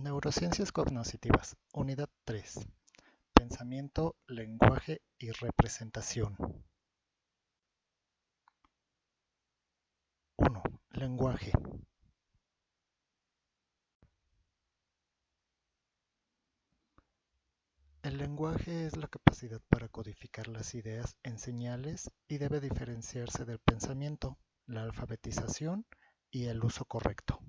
Neurociencias cognitivas, Unidad 3. Pensamiento, lenguaje y representación. 1. Lenguaje. El lenguaje es la capacidad para codificar las ideas en señales y debe diferenciarse del pensamiento, la alfabetización y el uso correcto.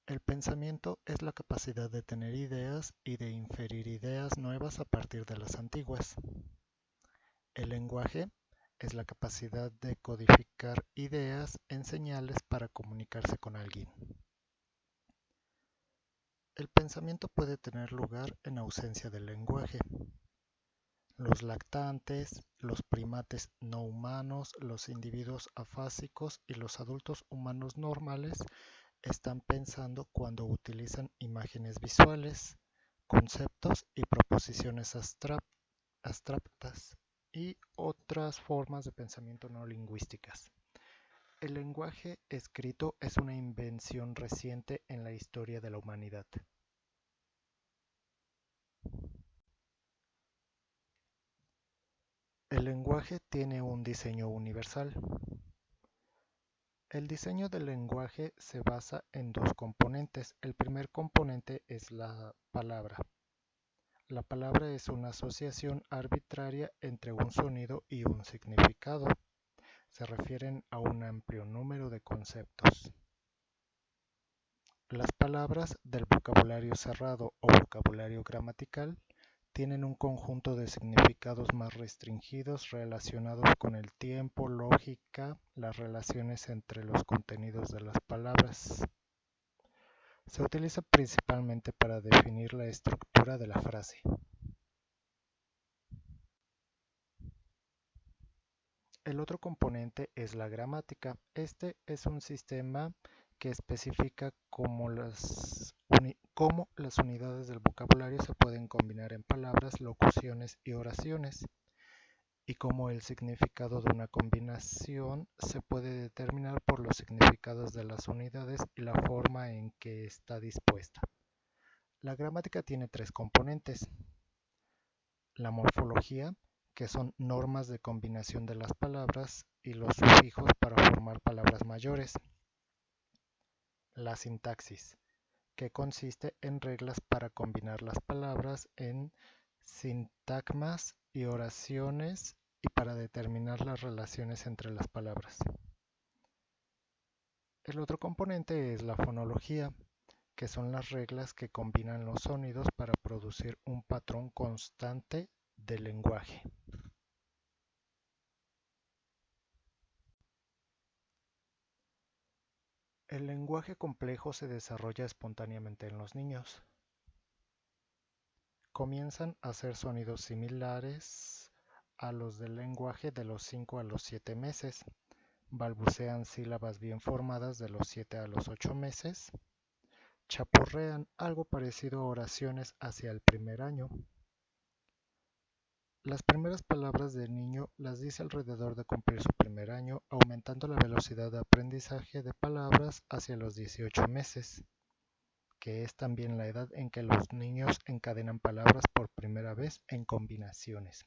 El pensamiento es la capacidad de tener ideas y de inferir ideas nuevas a partir de las antiguas. El lenguaje es la capacidad de codificar ideas en señales para comunicarse con alguien. El pensamiento puede tener lugar en ausencia del lenguaje. Los lactantes, los primates no humanos, los individuos afásicos y los adultos humanos normales están pensando cuando utilizan imágenes visuales, conceptos y proposiciones abstractas y otras formas de pensamiento no lingüísticas. El lenguaje escrito es una invención reciente en la historia de la humanidad. El lenguaje tiene un diseño universal. El diseño del lenguaje se basa en dos componentes. El primer componente es la palabra. La palabra es una asociación arbitraria entre un sonido y un significado. Se refieren a un amplio número de conceptos. Las palabras del vocabulario cerrado o vocabulario gramatical tienen un conjunto de significados más restringidos relacionados con el tiempo, lógica, las relaciones entre los contenidos de las palabras. Se utiliza principalmente para definir la estructura de la frase. El otro componente es la gramática. Este es un sistema que especifica cómo las unidades del vocabulario se pueden combinar en palabras, locuciones y oraciones, y cómo el significado de una combinación se puede determinar por los significados de las unidades y la forma en que está dispuesta. La gramática tiene tres componentes: la morfología, que son normas de combinación de las palabras y los sufijos para formar palabras mayores; la sintaxis, que consiste en reglas para combinar las palabras en sintagmas y oraciones y para determinar las relaciones entre las palabras. El otro componente es la fonología, que son las reglas que combinan los sonidos para producir un patrón constante de lenguaje. El lenguaje complejo se desarrolla espontáneamente en los niños. Comienzan a hacer sonidos similares a los del lenguaje de los 5 a los 7 meses. Balbucean sílabas bien formadas de los 7 a los 8 meses. Chapurrean algo parecido a oraciones hacia el primer año. Las primeras palabras del niño las dice alrededor de cumplir su primer año, aumentando la velocidad de aprendizaje de palabras hacia los 18 meses, que es también la edad en que los niños encadenan palabras por primera vez en combinaciones.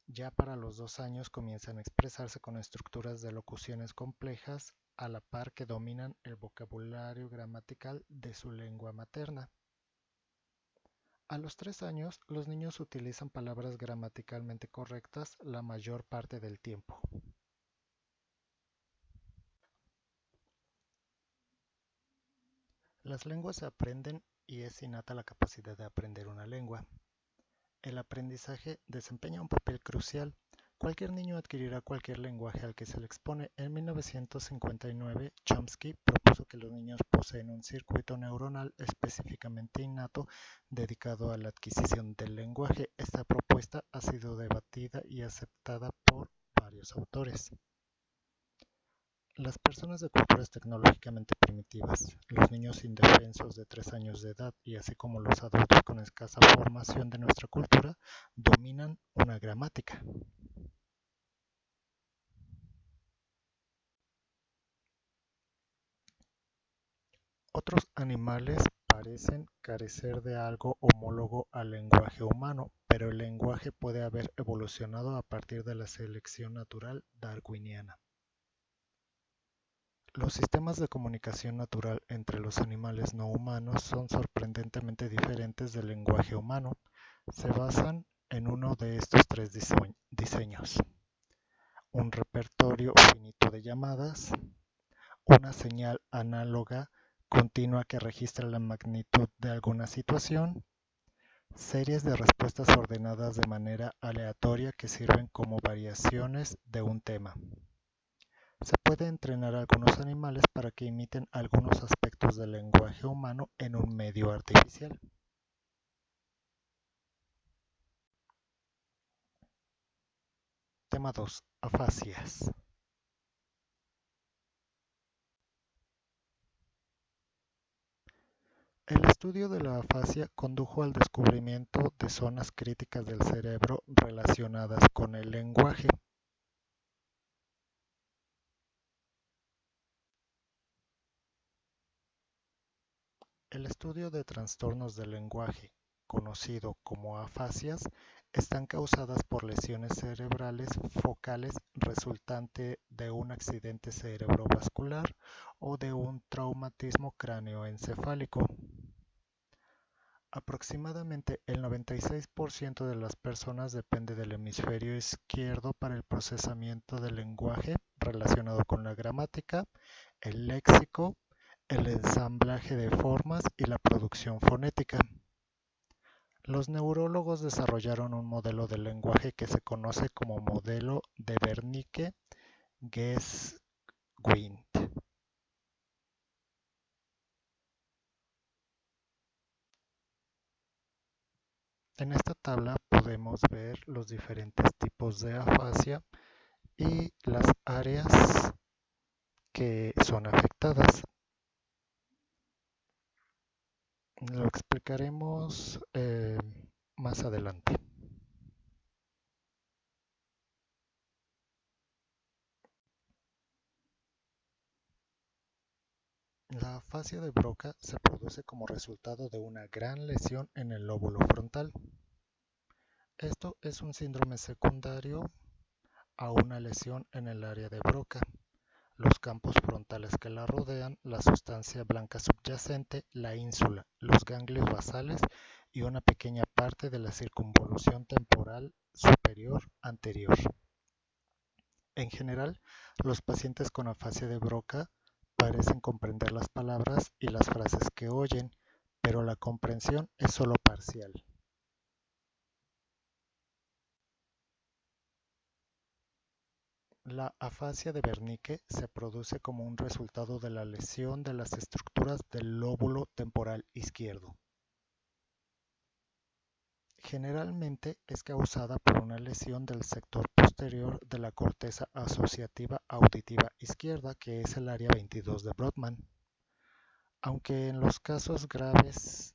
Ya para los 2 años comienzan a expresarse con estructuras de locuciones complejas a la par que dominan el vocabulario gramatical de su lengua materna. A los 3 años, los niños utilizan palabras gramaticalmente correctas la mayor parte del tiempo. Las lenguas se aprenden y es innata la capacidad de aprender una lengua. El aprendizaje desempeña un papel crucial. Cualquier niño adquirirá cualquier lenguaje al que se le expone. En 1959, Chomsky propuso que los niños poseen un circuito neuronal específicamente innato dedicado a la adquisición del lenguaje. Esta propuesta ha sido debatida y aceptada por varios autores. Las personas de culturas tecnológicamente primitivas, los niños indefensos de 3 años de edad y así como los adultos con escasa formación de nuestra cultura, dominan una gramática. Otros animales parecen carecer de algo homólogo al lenguaje humano, pero el lenguaje puede haber evolucionado a partir de la selección natural darwiniana. Los sistemas de comunicación natural entre los animales no humanos son sorprendentemente diferentes del lenguaje humano. Se basan en uno de estos tres diseños: un repertorio finito de llamadas, una señal análoga continua que registra la magnitud de alguna situación, series de respuestas ordenadas de manera aleatoria que sirven como variaciones de un tema. Se puede entrenar a algunos animales para que imiten algunos aspectos del lenguaje humano en un medio artificial. Tema 2. Afasias. El estudio de la afasia condujo al descubrimiento de zonas críticas del cerebro relacionadas con el lenguaje. El estudio de trastornos del lenguaje, conocido como afasias, están causadas por lesiones cerebrales focales resultante de un accidente cerebrovascular o de un traumatismo cráneoencefálico. Aproximadamente el 96% de las personas depende del hemisferio izquierdo para el procesamiento del lenguaje relacionado con la gramática, el léxico, el ensamblaje de formas y la producción fonética. Los neurólogos desarrollaron un modelo del lenguaje que se conoce como modelo de Wernicke-Guests-Quint. En esta tabla podemos ver los diferentes tipos de afasia y las áreas que son afectadas. Lo explicaremos más adelante. La afasia de Broca se produce como resultado de una gran lesión en el lóbulo frontal. Esto es un síndrome secundario a una lesión en el área de Broca, los campos frontales que la rodean, la sustancia blanca subyacente, la ínsula, los ganglios basales y una pequeña parte de la circunvolución temporal superior anterior. En general, los pacientes con afasia de Broca parecen comprender las palabras y las frases que oyen, pero la comprensión es solo parcial. La afasia de Wernicke se produce como un resultado de la lesión de las estructuras del lóbulo temporal izquierdo. Generalmente es causada por una lesión del sector posterior de la corteza asociativa auditiva izquierda, que es el área 22 de Brodmann. Aunque en los casos graves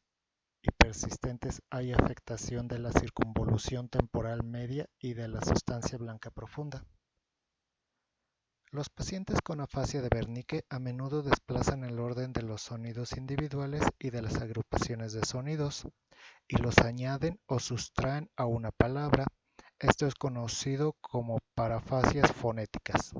y persistentes hay afectación de la circunvolución temporal media y de la sustancia blanca profunda. Los pacientes con afasia de Wernicke a menudo desplazan el orden de los sonidos individuales y de las agrupaciones de sonidos, y los añaden o sustraen a una palabra. Esto es conocido como parafasias fonéticas.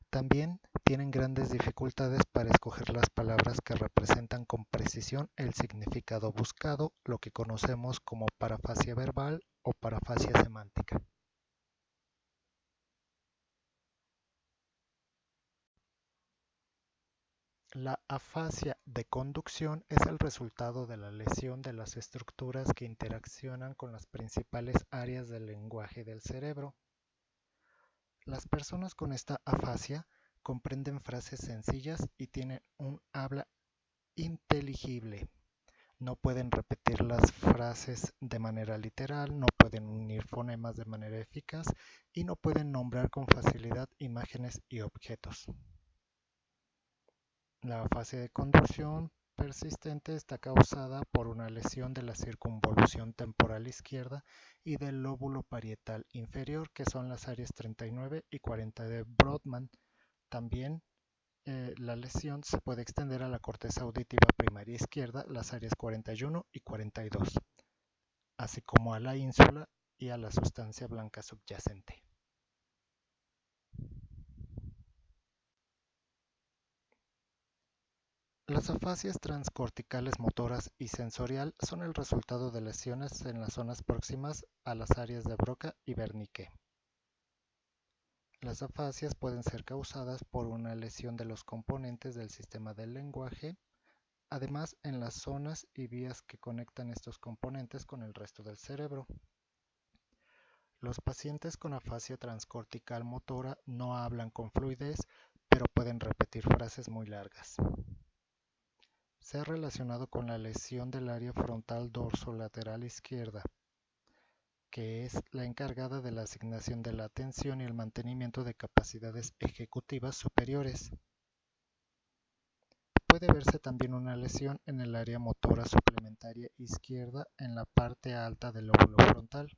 También tienen grandes dificultades para escoger las palabras que representan con precisión el significado buscado, lo que conocemos como parafasia verbal o parafasia semántica. La afasia de conducción es el resultado de la lesión de las estructuras que interaccionan con las principales áreas del lenguaje del cerebro. Las personas con esta afasia comprenden frases sencillas y tienen un habla inteligible. No pueden repetir las frases de manera literal, no pueden unir fonemas de manera eficaz y no pueden nombrar con facilidad imágenes y objetos. La afasia de conducción persistente está causada por una lesión de la circunvolución temporal izquierda y del lóbulo parietal inferior, que son las áreas 39 y 40 de Brodmann. También la lesión se puede extender a la corteza auditiva primaria izquierda, las áreas 41 y 42, así como a la ínsula y a la sustancia blanca subyacente. Las afasias transcorticales motoras y sensorial son el resultado de lesiones en las zonas próximas a las áreas de Broca y Wernicke. Las afasias pueden ser causadas por una lesión de los componentes del sistema del lenguaje, además en las zonas y vías que conectan estos componentes con el resto del cerebro. Los pacientes con afasia transcortical motora no hablan con fluidez, pero pueden repetir frases muy largas. Se ha relacionado con la lesión del área frontal dorsolateral izquierda, que es la encargada de la asignación de la atención y el mantenimiento de capacidades ejecutivas superiores. Puede verse también una lesión en el área motora suplementaria izquierda en la parte alta del lóbulo frontal.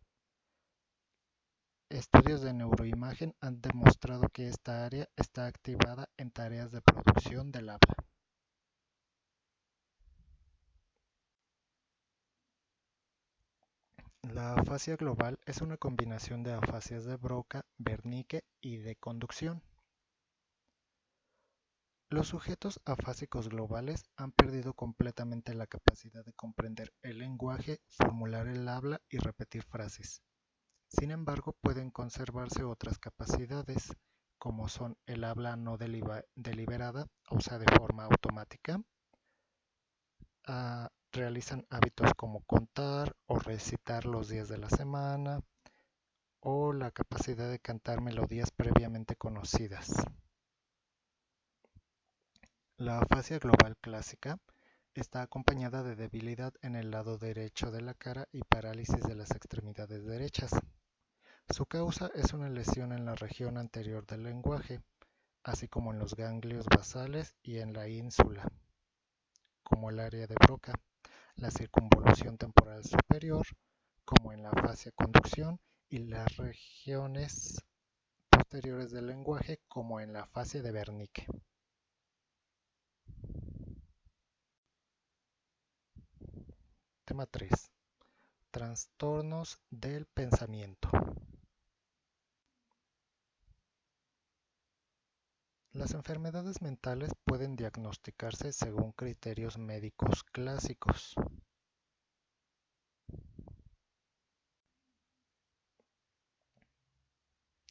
Estudios de neuroimagen han demostrado que esta área está activada en tareas de producción del habla. La afasia global es una combinación de afasias de Broca, Wernicke y de conducción. Los sujetos afásicos globales han perdido completamente la capacidad de comprender el lenguaje, formular el habla y repetir frases. Sin embargo, pueden conservarse otras capacidades, como son el habla no deliberada, o sea, de forma automática. Realizan hábitos como contar o recitar los días de la semana, o la capacidad de cantar melodías previamente conocidas. La afasia global clásica está acompañada de debilidad en el lado derecho de la cara y parálisis de las extremidades derechas. Su causa es una lesión en la región anterior del lenguaje, así como en los ganglios basales y en la ínsula, como el área de Broca, la circunvolución temporal superior, como en la afasia conducción, y las regiones posteriores del lenguaje, como en la afasia de Wernicke. Tema 3. Trastornos del pensamiento. Las enfermedades mentales pueden diagnosticarse según criterios médicos clásicos.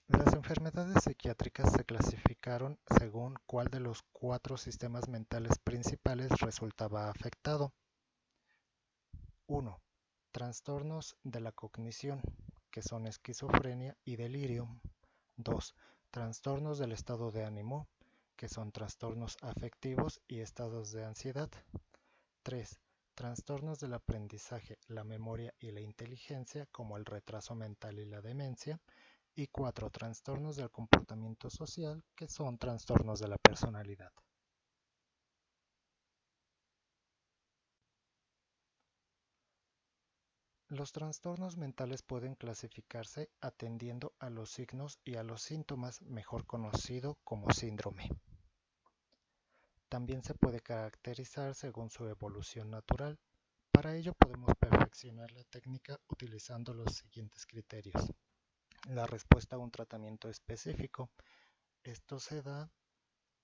Las enfermedades psiquiátricas se clasificaron según cuál de los 4 sistemas mentales principales resultaba afectado. 1. Trastornos de la cognición, que son esquizofrenia y delirio. 2. Trastornos del estado de ánimo, que son trastornos afectivos y estados de ansiedad. 3. Trastornos del aprendizaje, la memoria y la inteligencia, como el retraso mental y la demencia. Y 4. Trastornos del comportamiento social, que son trastornos de la personalidad. Los trastornos mentales pueden clasificarse atendiendo a los signos y a los síntomas, mejor conocido como síndrome. También se puede caracterizar según su evolución natural. Para ello podemos perfeccionar la técnica utilizando los siguientes criterios. La respuesta a un tratamiento específico. Esto se da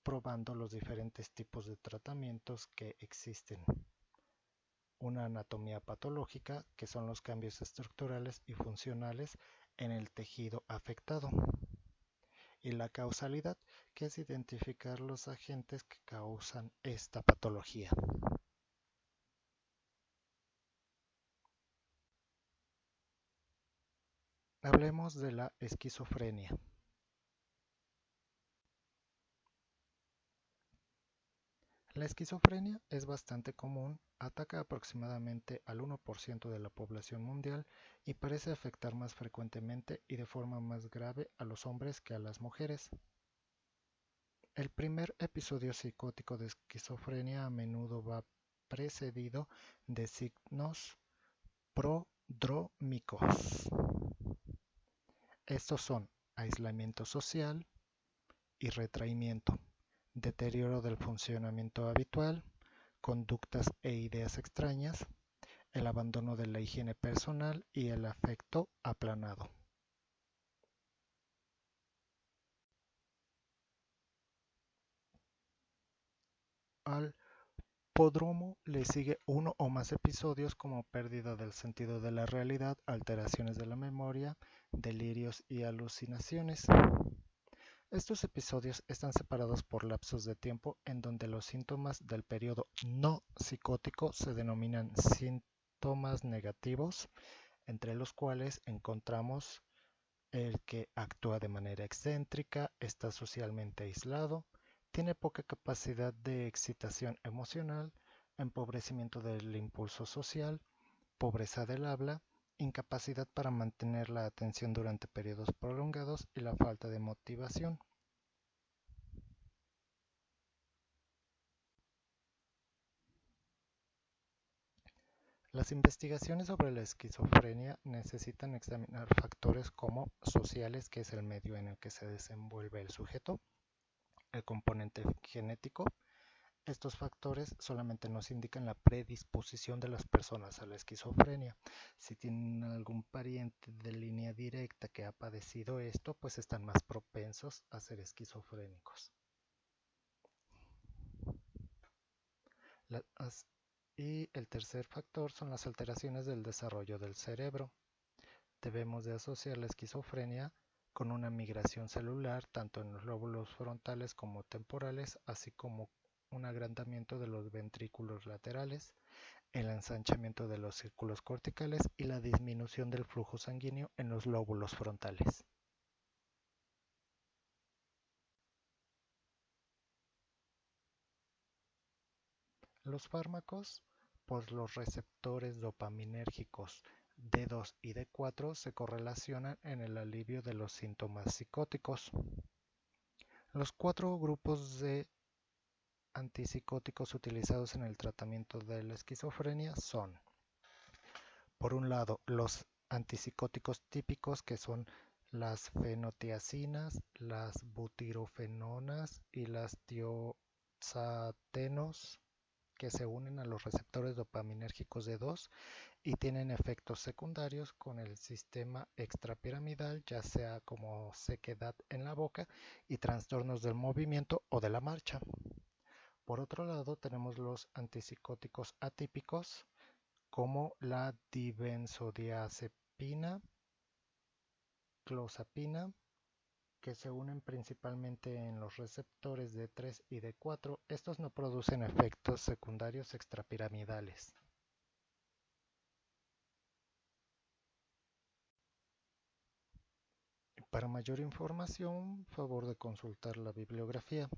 probando los diferentes tipos de tratamientos que existen. Una anatomía patológica, que son los cambios estructurales y funcionales en el tejido afectado. Y la causalidad, que es identificar los agentes que causan esta patología. Hablemos de la esquizofrenia. La esquizofrenia es bastante común, ataca aproximadamente al 1% de la población mundial y parece afectar más frecuentemente y de forma más grave a los hombres que a las mujeres. El primer episodio psicótico de esquizofrenia a menudo va precedido de signos prodrómicos. Estos son aislamiento social y retraimiento, deterioro del funcionamiento habitual, conductas e ideas extrañas, el abandono de la higiene personal y el afecto aplanado. Al podromo le sigue uno o más episodios como pérdida del sentido de la realidad, alteraciones de la memoria, delirios y alucinaciones. Estos episodios están separados por lapsos de tiempo en donde los síntomas del periodo no psicótico se denominan síntomas negativos, entre los cuales encontramos el que actúa de manera excéntrica, está socialmente aislado, tiene poca capacidad de excitación emocional, empobrecimiento del impulso social, pobreza del habla, incapacidad para mantener la atención durante periodos prolongados y la falta de motivación. Las investigaciones sobre la esquizofrenia necesitan examinar factores como sociales, que es el medio en el que se desenvuelve el sujeto, el componente genético. Estos factores solamente nos indican la predisposición de las personas a la esquizofrenia. Si tienen algún pariente de línea directa que ha padecido esto, pues están más propensos a ser esquizofrénicos. Y el tercer factor son las alteraciones del desarrollo del cerebro. Debemos de asociar la esquizofrenia con una migración celular tanto en los lóbulos frontales como temporales, así como un agrandamiento de los ventrículos laterales, el ensanchamiento de los círculos corticales y la disminución del flujo sanguíneo en los lóbulos frontales. Los fármacos por los receptores dopaminérgicos D2 y D4 se correlacionan en el alivio de los síntomas psicóticos. Los cuatro grupos de antipsicóticos utilizados en el tratamiento de la esquizofrenia son, por un lado, los antipsicóticos típicos, que son las fenotiazinas, las butirofenonas y las tioxatenos, que se unen a los receptores dopaminérgicos de 2 y tienen efectos secundarios con el sistema extrapiramidal, ya sea como sequedad en la boca y trastornos del movimiento o de la marcha. Por otro lado, tenemos los antipsicóticos atípicos, como la dibenzodiazepina, clozapina, que se unen principalmente en los receptores D3 y D4. Estos no producen efectos secundarios extrapiramidales. Para mayor información, favor de consultar la bibliografía.